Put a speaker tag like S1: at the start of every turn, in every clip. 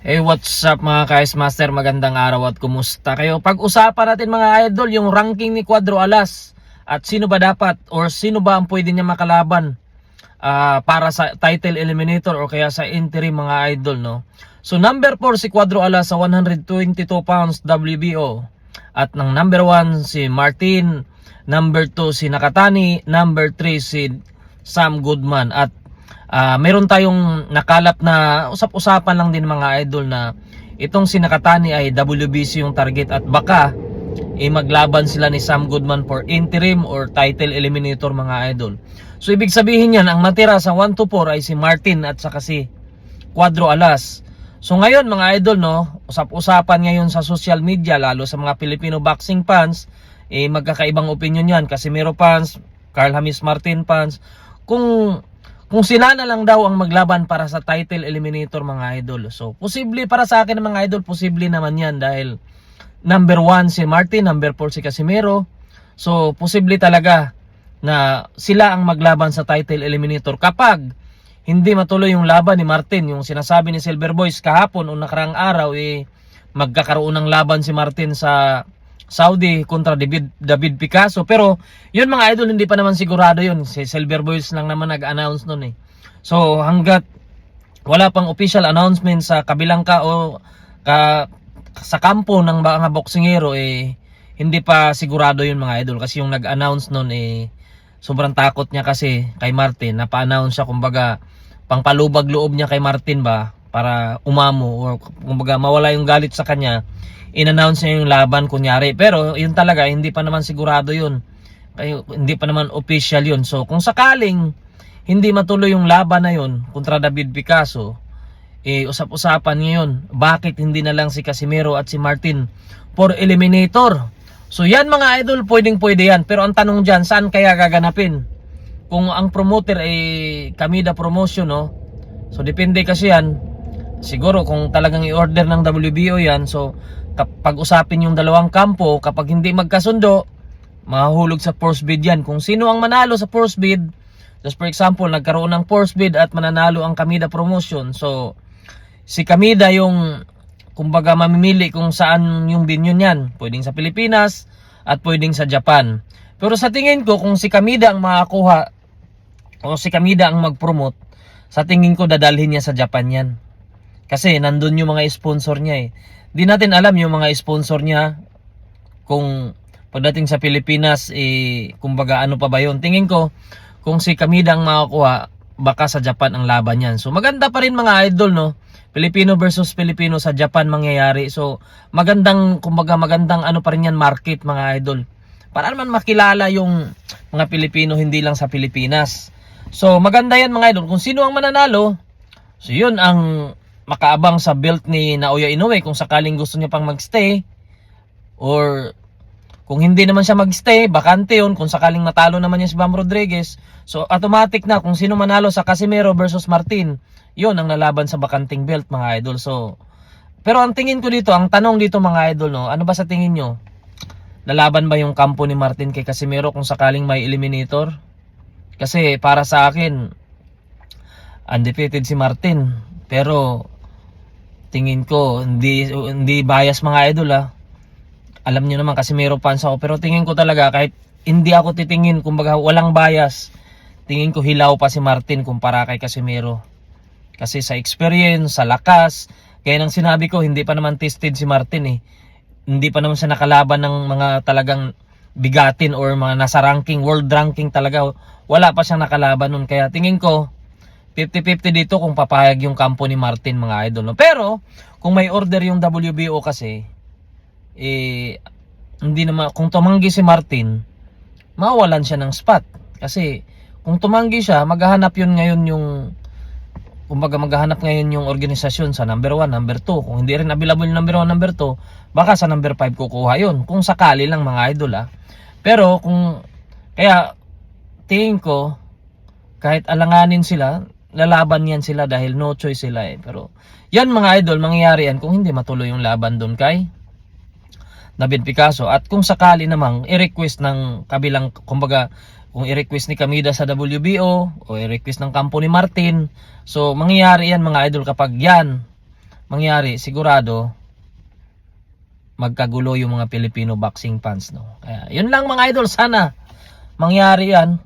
S1: Hey, what's up mga ka-Ice Master? Magandang araw at kumusta kayo? Pag-usapan natin mga idol yung ranking ni Cuadro Alas at sino ba dapat or sino ba ang pwede niya makalaban para sa title eliminator o kaya sa interim mga idol, no? So number 4 si Cuadro Alas sa 122 pounds WBO at ng number 1 si Martin, number 2 si Nakatani, number 3 si Sam Goodman at meron tayong nakalap na usap-usapan lang din mga idol na itong si Nakatani ay WBC yung target at baka maglaban sila ni Sam Goodman for interim or title eliminator mga idol. So ibig sabihin yan, ang matira sa 1-4 ay si Martin at saka si Cuadro Alas. So ngayon mga idol, no, usap-usapan ngayon sa social media lalo sa mga Filipino boxing fans, magkakaibang opinion yan. Casimero fans, Carl Hamis Martin fans, kung sila na lang daw ang maglaban para sa title eliminator mga idol. So posible para sa akin mga idol, posible naman yan dahil number 1 si Martin, number 4 si Casimero. So posible talaga na sila ang maglaban sa title eliminator kapag hindi matuloy yung laban ni Martin. Yung sinasabi ni Silver Boys kahapon o nakarang araw, magkakaroon ng laban si Martin sa Saudi kontra David Picasso. Pero yun mga idol, hindi pa naman sigurado yun. Si Silver Boys lang naman nag-announce nun eh. So hanggat wala pang official announcement sa kabilang sa kampo ng mga boksingero, hindi pa sigurado yun mga idol. Kasi yung nag-announce nun sobrang takot niya kasi kay Martin. Napa-announce siya, kumbaga pangpalubag loob niya kay Martin ba para umamo or kumbaga mawala yung galit sa kanya. In-announce niya yung laban kunyari. Pero yun talaga, hindi pa naman sigurado yun. Kaya, hindi pa naman official yun. So kung sakaling hindi matuloy yung laban na yun kontra David Picasso, usap-usapan ngayon, bakit hindi na lang si Casimero at si Martin for eliminator? So yan mga idol, pwedeng-pwede yan. Pero ang tanong dyan, saan kaya gaganapin? Kung ang promoter ay Kamida Promotion, no? So depende kasi yan. Siguro kung talagang i-order ng WBO yan, so kapag usapin yung dalawang kampo, kapag hindi magkasundo, mahulog sa force bid yan. Kung sino ang manalo sa force bid, just for example, nagkaroon ng force bid at mananalo ang Kamida Promotion. So, si Kamida yung, kumbaga, mamimili kung saan yung venue niyan. Pwedeng sa Pilipinas at pwedeng sa Japan. Pero sa tingin ko, kung si Kamida ang makakuha o si Kamida ang mag-promote, sa tingin ko dadalhin niya sa Japan yan. Kasi nandun yung mga sponsor niya eh. Di natin alam yung mga sponsor niya kung pagdating sa Pilipinas kumbaga ano pa ba yun. Tingin ko kung si Kamida ang makakuha, baka sa Japan ang laban yan. So maganda pa rin mga idol, no? Filipino versus Filipino sa Japan mangyayari. So magandang ano pa rin yan, market mga idol. Para naman makilala yung mga Pilipino hindi lang sa Pilipinas. So maganda yan mga idol. Kung sino ang mananalo, so yun ang makaabang sa belt ni Naoya Inoue kung sakaling gusto niya pang magstay, or kung hindi naman siya magstay, bakante yun kung sakaling matalo naman niya si Bam Rodriguez. So automatic na kung sino manalo sa Casimero versus Martin, yun ang lalaban sa bakanting belt mga idol. So pero ang tingin ko dito, ang tanong dito mga idol, no, ano ba sa tingin nyo? Lalaban ba yung kampo ni Martin kay Casimero kung sakaling may eliminator? Kasi para sa akin undefeated si Martin, pero tingin ko hindi bias mga idol Alam niyo naman Casimero fans ako, pero tingin ko talaga kahit hindi ako titingin, kumbaga walang bias, tingin ko hilaw pa si Martin kumpara kay Casimero. Kasi sa experience, sa lakas, kaya nang sinabi ko hindi pa naman tested si Martin Hindi pa naman siya nakalaban ng mga talagang bigatin or mga nasa ranking, world ranking talaga. Wala pa siyang nakalaban nun, kaya tingin ko 50-50 dito kung papayag yung kampo ni Martin mga idol, no? Pero kung may order yung WBO kasi, hindi naman, kung tumanggi si Martin, mawalan siya ng spot. Kasi kung tumanggi siya, maghahanap yun ngayon kumbaga maghahanap ngayon yung organisasyon sa number 1, number 2. Kung hindi rin available yung number 1, number 2, baka sa number 5 kukuha yun. Kung sakali lang mga idol Pero kaya tingin ko, kahit alanganin sila, lalaban yan sila dahil no choice sila Pero yan mga idol, mangyayari yan kung hindi matuloy yung laban doon kay David Picasso. At kung sakali namang i-request ng kabilang, kumbaga kung i-request ni Kamida sa WBO o i-request ng kampo ni Martin, so mangyayari yan mga idol kapag yan mangyari, sigurado magkagulo yung mga Filipino boxing fans, no. Kaya yun lang mga idol, sana mangyari yan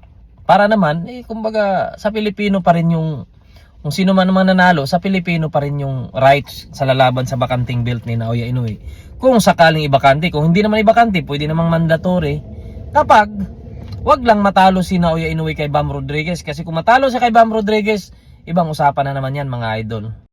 S1: para naman kumbaga sa Pilipino pa rin yung kung sino man naman nanalo, sa Pilipino pa rin yung rights sa lalaban sa bakanting belt ni Naoya Inoue. Kung sakaling ibakante, kung hindi naman ibakante, pwede namang mandatory. Kapag wag lang matalo si Naoya Inoue kay Bam Rodriguez, kasi kung matalo siya kay Bam Rodriguez, ibang usapan na naman yan mga idol.